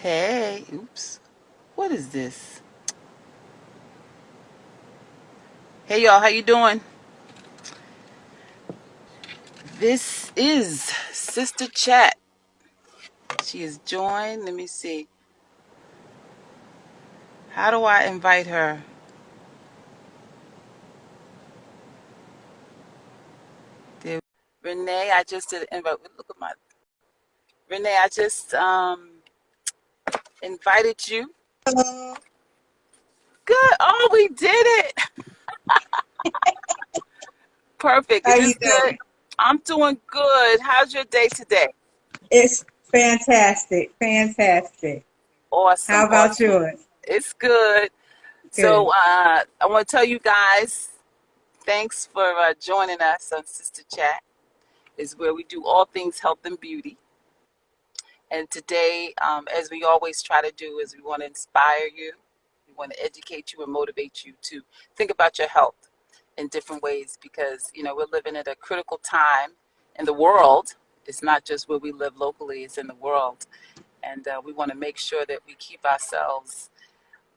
Hey, oops. What is this? Hey y'all, how you doing? This is Sister Chat. She is joined. Let me see. How do I invite her? There. Renee, I just did an invite. Look at my Renee, I just invited you. Hello. Good. Oh, we did it. Perfect. How Is you this good? doing? I'm doing good. How's your day today? It's fantastic, fantastic. How Awesome, about awesome. yours? It's good. So Good. I want to tell you guys, thanks for joining us on Sister Chat. Is where we do all things health and beauty. And today, as we always try to do, is we want to inspire you, we want to educate you and motivate you to think about your health in different ways because we're living at a critical time in the world. It's not just where we live locally; it's in the world, and we want to make sure that we keep ourselves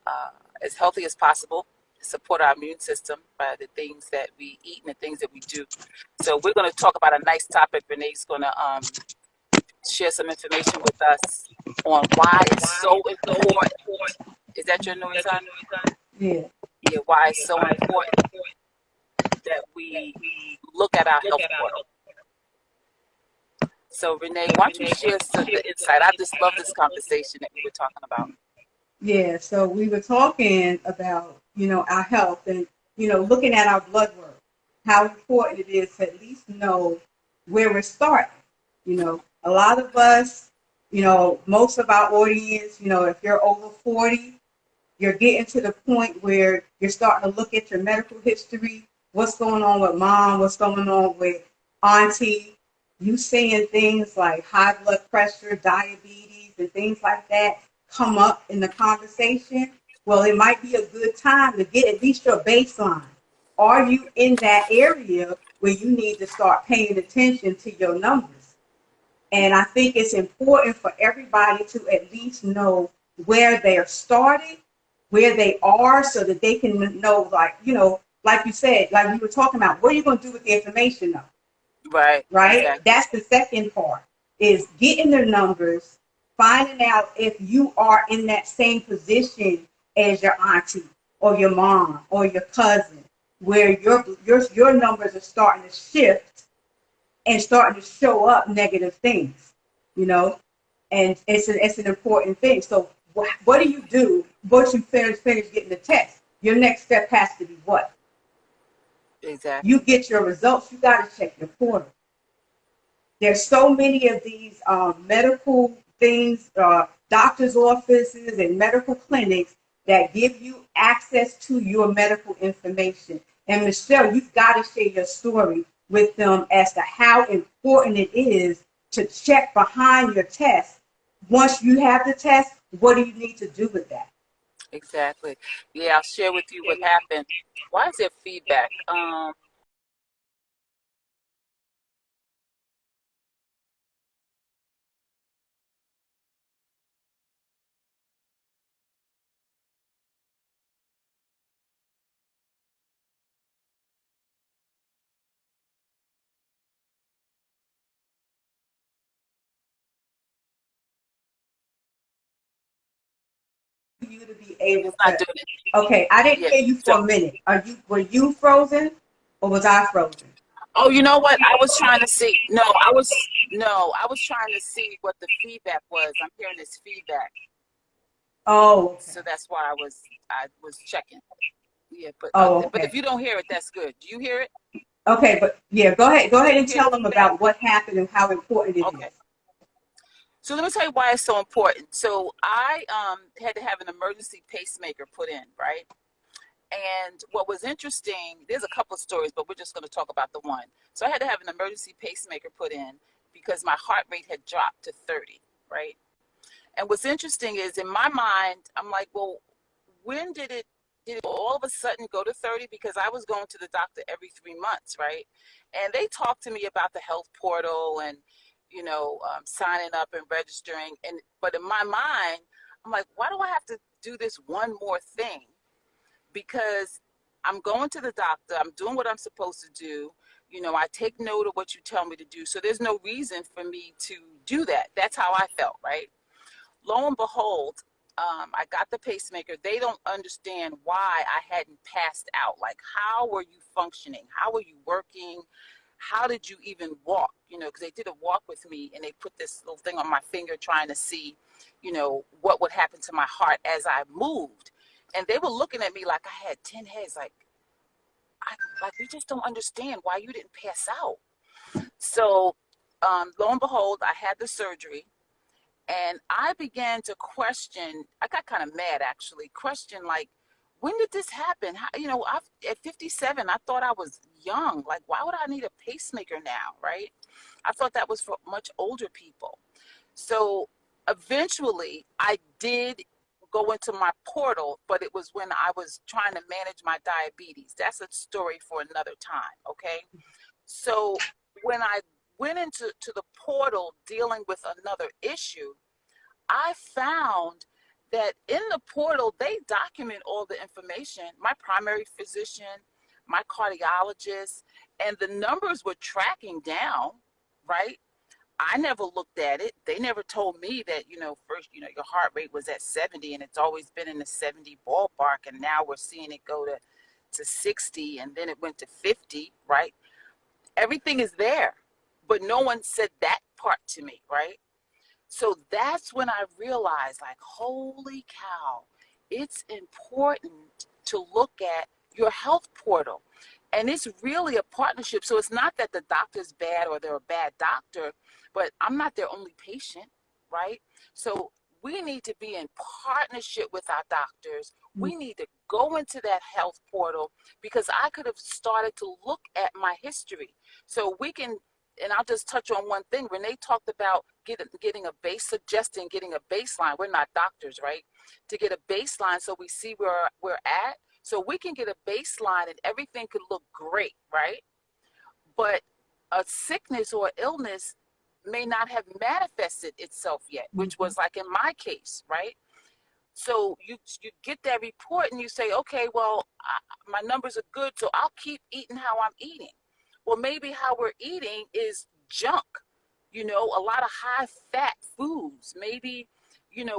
uh, as healthy as possible, support our immune system by the things that we eat and the things that we do. So we're going to talk about a nice topic. Renee's going to share some information with us on why it's so important. Is that your noise on? Yeah. Yeah, why it's so important that we look at our health portal. So Renee, why don't you share the insight? I just love this conversation that we were talking about. Yeah. So we were talking about, our health and, looking at our blood work, how important it is to at least know where we're starting. A lot of us, most of our audience, if you're over 40, you're getting to the point where you're starting to look at your medical history, what's going on with mom, what's going on with auntie. You seeing things like high blood pressure, diabetes, and things like that come up in the conversation. Well, it might be a good time to get at least your baseline. Are you in that area where you need to start paying attention to your numbers? And I think it's important for everybody to at least know where they're starting, where they are, so that they can know, like you said, like we were talking about, what are you going to do with the information, though? Right, Right? exactly. That's the second part, is getting their numbers, finding out if you are in that same position as your auntie or your mom or your cousin, where your numbers are starting to shift and starting to show up negative things, you know, and it's an important thing. So what do you do once you finish getting the test? Your next step has to be what? You Exactly. get your results. You got to check your portal. There's so many of these medical things, doctor's offices and medical clinics that give you access to your medical information. And Michelle, you've got to share your story with them as to how important it is to check behind your test. Once you have the test, what do you need to do with that? Exactly. Yeah, I'll share with you what happened. Why is there feedback? You to be able It's not to. doing it. Okay, I didn't Yeah. hear you So, for a minute. Were you frozen or was I frozen? oh, you know what? I was trying to see. No, I was trying to see what the feedback was. I'm hearing this feedback. Oh, okay. So that's why I was checking. Yeah, Oh, but if okay. you don't hear it, that's good. Do you hear it? Okay, but yeah, go ahead. Go Do ahead you and hear the tell them feedback? about what happened and how important it Okay. is. So let me tell you why it's so important. So I had to have an emergency pacemaker put in, right? And what was interesting, there's a couple of stories, but we're just going to talk about the one. So I had to have an emergency pacemaker put in because my heart rate had dropped to 30, right? And what's interesting is in my mind, I'm like, well, when did it all of a sudden go to 30? Because I was going to the doctor every 3 months, right? And they talked to me about the health portal and, signing up and registering. But in my mind, I'm like, why do I have to do this one more thing? Because I'm going to the doctor, I'm doing what I'm supposed to do. I take note of what you tell me to do. So there's no reason for me to do that. That's how I felt, right? Lo and behold, I got the pacemaker. They don't understand why I hadn't passed out. Like, how were you functioning? How were you working? How did you even walk? Because they did a walk with me and they put this little thing on my finger trying to see, what would happen to my heart as I moved. And they were looking at me like I had 10 heads. Like we just don't understand why you didn't pass out. So, lo and behold, I had the surgery. And I began to question, I got kind of mad actually, question like, when did this happen? At 57, I thought I was young. Like, why would I need a pacemaker now, right? I thought that was for much older people. So eventually I did go into my portal, but it was when I was trying to manage my diabetes. That's a story for another time, okay? So when I went into the portal dealing with another issue, I found that in the portal, they document all the information, my primary physician, my cardiologist, and the numbers were tracking down, right? I never looked at it. They never told me that, first, your heart rate was at 70 and it's always been in the 70 ballpark. And now we're seeing it go to 60 and then it went to 50, right? Everything is there, but no one said that part to me, right? So that's when I realized, like, holy cow, it's important to look at your health portal. And it's really a partnership. So it's not that the doctor's bad or they're a bad doctor, but I'm not their only patient, right? So we need to be in partnership with our doctors. We need to go into that health portal because I could have started to look at my history. So we can, and I'll just touch on one thing. Renee talked about getting a base, suggesting getting a baseline. We're not doctors, right? To get a baseline so we see where we're at. So we can get a baseline and everything could look great, right? But a sickness or illness may not have manifested itself yet, which was like in my case, right? So you get that report and you say, okay, well, my numbers are good, so I'll keep eating how I'm eating. Well, maybe how we're eating is junk, a lot of high fat foods. Maybe,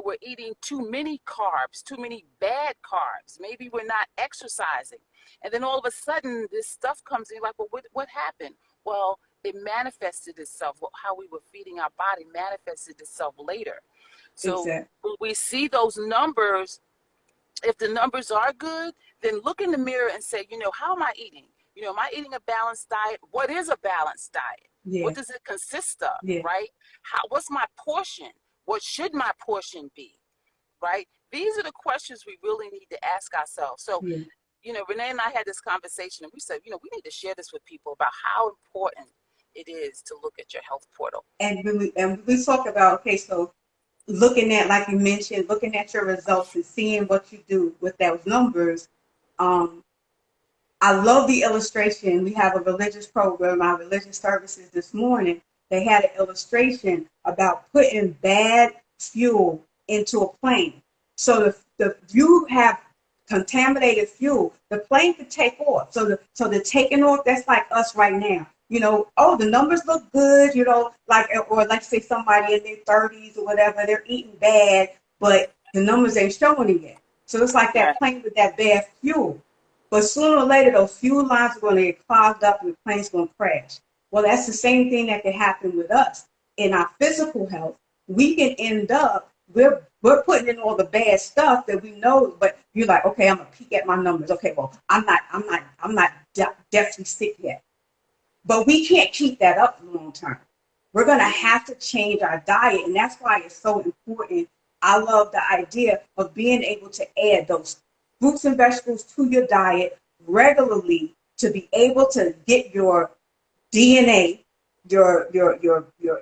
we're eating too many carbs, too many bad carbs. Maybe we're not exercising. And then all of a sudden this stuff comes in, you're like, well, what happened? Well, it manifested itself. How we were feeding our body manifested itself later. So Exactly. when we see those numbers, if the numbers are good, then look in the mirror and say, how am I eating? Am I eating a balanced diet? What is a balanced diet? Yeah. What does it consist of, Yeah. right? What's my portion? What should my portion be, right? These are the questions we really need to ask ourselves. So, Yeah. Renee and I had this conversation and we said, we need to share this with people about how important it is to look at your health portal. And we talk about, okay, so looking at, like you mentioned, looking at your results and seeing what you do with those numbers. um I love the illustration. We have a religious program, our religious services this morning. They had an illustration about putting bad fuel into a plane. So if you have contaminated fuel, the plane could take off. So the taking off, that's like us right now. Oh, the numbers look good, or like say somebody in their 30s or whatever, they're eating bad, but the numbers ain't showing it yet. So it's like Right. that plane with that bad fuel. But sooner or later, those fuel lines are going to get clogged up and the plane's going to crash. Well, that's the same thing that can happen with us. In our physical health, we can end up, we're putting in all the bad stuff that we know, but you're like, okay, I'm gonna peek at my numbers. Okay, well, I'm not deathly sick yet. But we can't keep that up long term. We're going to have to change our diet. And that's why it's so important. I love the idea of being able to add those fruits and vegetables to your diet regularly to be able to get your DNA, your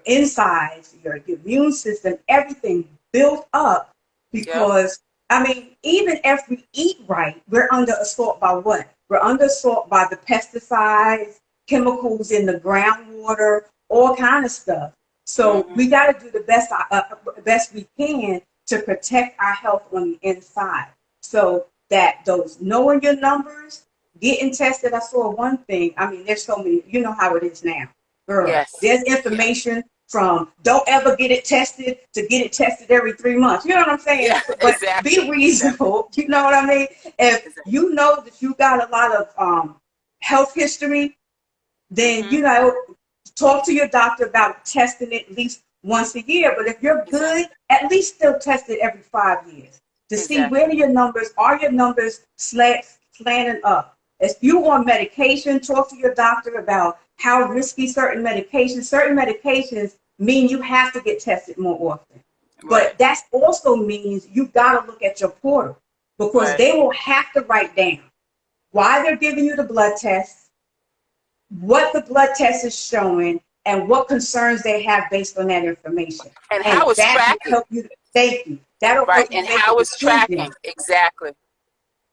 insides, your immune system, everything built up. Yep. Because I mean, even if we eat right, we're under assault by what? We're under assault by the pesticides, chemicals in the groundwater, all kind of stuff. So Mm-hmm. we got to do the best we can to protect our health on the inside. So that those knowing your numbers, getting tested. I saw one thing. I mean, there's so many, you know how it is now. Girl, Yes. there's Yeah. information from don't ever get it tested to get it tested every 3 months. You know what I'm saying? Yeah. But Exactly. be Exactly. reasonable. You know what I mean? If Exactly. you know that you got a lot of health history, then Mm-hmm. talk to your doctor about testing it at least once a year. But if you're Exactly. good, at least still test it every 5 years to see Exactly. where are your numbers slanting up. If you on medication, talk to your doctor about how risky certain medications mean you have to get tested more often. Right. But that also means you got to look at your portal because Right. they will have to write down why they're giving you the blood test, what the blood test is showing, and what concerns they have based on that information. And And how it's that will tracking. help you. Thank you. That'll Right. help you And make a how it's decision. tracking. Exactly.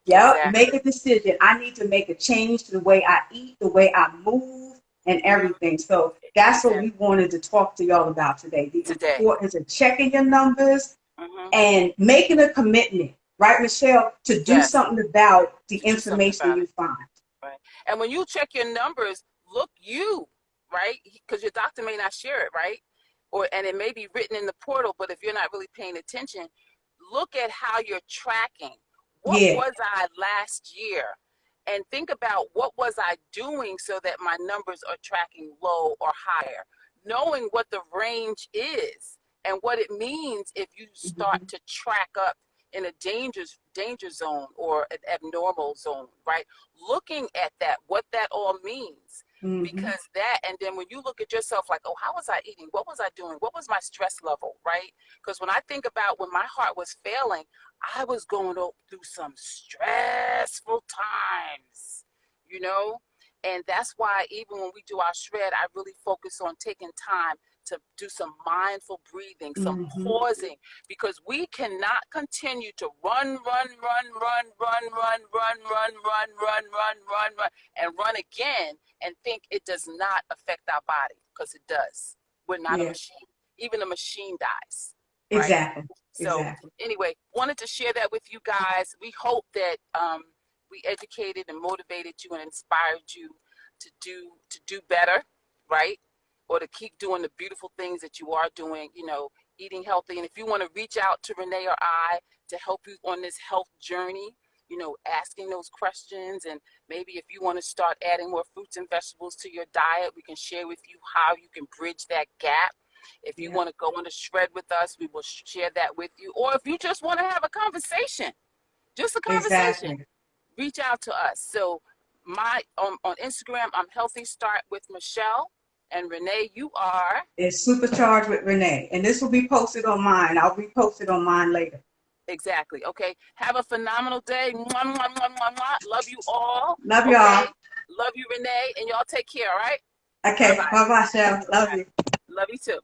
Yep, make Exactly. a decision. I need to make a change to the way I eat, the way I move, and Mm-hmm. everything. So that's what we Exactly. wanted to talk to y'all about today. The Today. importance of checking your numbers Mm-hmm. and making a commitment, right, Michelle, to do Yes. something about the To do something information about you it. find. Right. And when you check your numbers, look you, right? Because your doctor may not share it, right? And it may be written in the portal, but if you're not really paying attention, look at how you're tracking. What Yeah. was I last year? And think about what was I doing so that my numbers are tracking low or higher. Knowing what the range is and what it means if you start Mm-hmm. to track up in a danger zone or an abnormal zone, right? Looking at that, what that all means. Mm-hmm. Because and then when you look at yourself like, oh, how was I eating? What was I doing? What was my stress level, right? Because when I think about when my heart was failing, I was going through some stressful times, you know? And that's why even when we do our shred, I really focus on taking time to do some mindful breathing, some Mm-hmm. pausing, because we cannot continue to run, and run again and think it does not affect our body, because it does. We're not a Yeah. machine. Even a machine dies, right? Exactly. So Exactly. anyway, wanted to share that with you guys. We hope that we educated and motivated you and inspired you to do better, right? Or to keep doing the beautiful things that you are doing, eating healthy. And if you want to reach out to Renee or I to help you on this health journey, asking those questions, and maybe if you want to start adding more fruits and vegetables to your diet, we can share with you how you can bridge that gap. If you Yeah. want to go on a shred with us, we will share that with you. Or if you just want to have a conversation, just a conversation, Exactly. reach out to us. So on Instagram, I'm Healthy Start with Michelle, and Renee, you are It's supercharged with Renee. And this will be posted on mine. I'll repost it on mine later. exactly. Okay. Have a phenomenal day. Mwah, mwah, mwah, mwah, mwah. Love you all. Love Okay. y'all. Love you, Renee, and y'all take care. All right. Bye Okay. bye. Bye bye, Chef. Love you. Love you too.